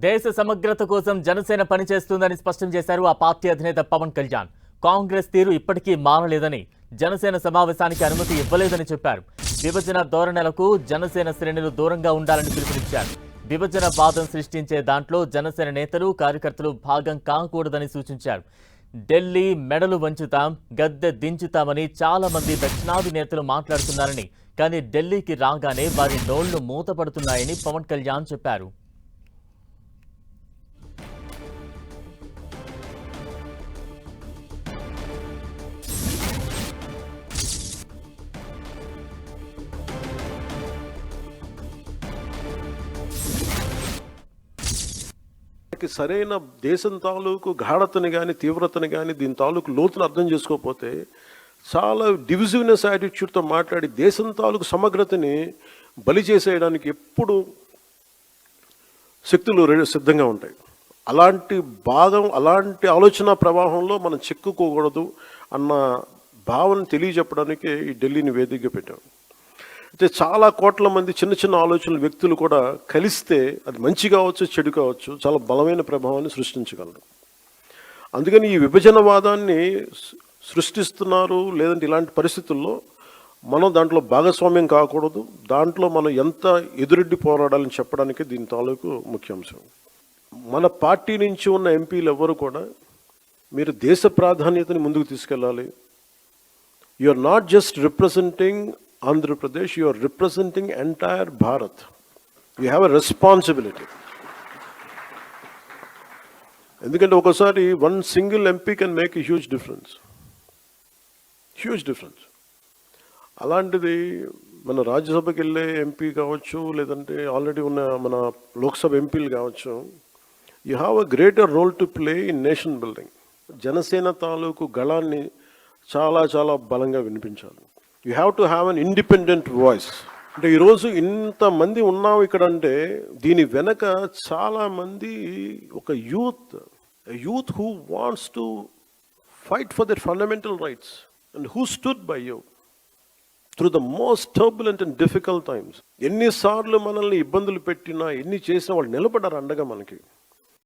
దేశ సమగ్రత కోసం జనసేన పనిచేస్తుందని స్పష్టం చేశారు ఆ పార్టీ అధినేత పవన్ కళ్యాణ్. కాంగ్రెస్ తీరు ఇప్పటికీ మారలేదని, జనసేన సమావేశానికి అనుమతి ఇవ్వలేదని చెప్పారు. విభజన ధోరణులకు జనసేన శ్రేణులు దూరంగా ఉండాలని పిలుపునిచ్చారు. విభజన వాదం సృష్టించే దాంట్లో జనసేన నేతలు, కార్యకర్తలు భాగం కాకూడదని సూచించారు. ఢిల్లీ మెడలు వంచుతాం, గద్దె దించుతామని చాలా మంది దక్షిణాది నేతలు మాట్లాడుతున్నారని, కానీ ఢిల్లీకి రాగానే వారి నోళ్లు మూతపడుతున్నాయని పవన్ కళ్యాణ్ చెప్పారు. సరైన దేశం తాలూకు గాఢతని కానీ తీవ్రతని కానీ దీని తాలూకు లోతును అర్థం చేసుకోకపోతే చాలా డివిజివ్నెస్ యాటిట్యూడ్తో మాట్లాడి దేశం తాలూకు సమగ్రతని బలి చేసేయడానికి ఎప్పుడు శక్తులు సిద్ధంగా ఉంటాయి. అలాంటి ఆలోచన ప్రవాహంలో మనం చిక్కుకోకూడదు అన్న భావన తెలియజెప్పడానికి ఈ ఢిల్లీని వేదికగా పెట్టాం. అయితే చాలా కోట్ల మంది చిన్న చిన్న ఆలోచనల వ్యక్తులు కూడా కలిస్తే అది మంచి కావచ్చు, చెడు కావచ్చు, చాలా బలమైన ప్రభావాన్ని సృష్టించగలరు. అందుకని ఈ విభజనవాదాన్ని సృష్టిస్తున్నారు. లేదంటే ఇలాంటి పరిస్థితుల్లో మనం దాంట్లో భాగస్వామ్యం కాకూడదు. దాంట్లో మనం ఎంత ఎదురెడ్డి పోరాడాలని చెప్పడానికి దీని తాలూకు ముఖ్యాంశం. మన పార్టీ నుంచి ఉన్న ఎంపీలు ఎవరు కూడా మీరు దేశ ప్రాధాన్యతని ముందుకు తీసుకెళ్ళాలి. You are not just representing Andhra Pradesh, you are representing entire Bharat. You have a responsibility. ఎందుకంటే ఒకసారి one single MP can make a huge difference. అలాంటిది మన రాజ్యసభకి వెళ్ళే ఎంపీ కావచ్చు, లేదంటే ఆల్రెడీ ఉన్న మన లోక్సభ ఎంపీలు కావచ్చు, you have a greater role to play in nation building. Janasena తాలూకు గళాన్ని చాలా చాలా బలంగా వినిపించాలి. You have to have an independent voice. అంటే ఈరోజు ఇంతమంది ఉన్నాం ఇక్కడ అంటే దీని వెనక చాలామంది ఒక youth who wants to fight for their fundamental rights and who stood by you through the most turbulent and difficult times. ఎన్నిసార్లు మనల్ని ఇబ్బందులు పెట్టినా, ఎన్ని చేసినా వాళ్ళు నిలబడ్డారు అండగా మనకి.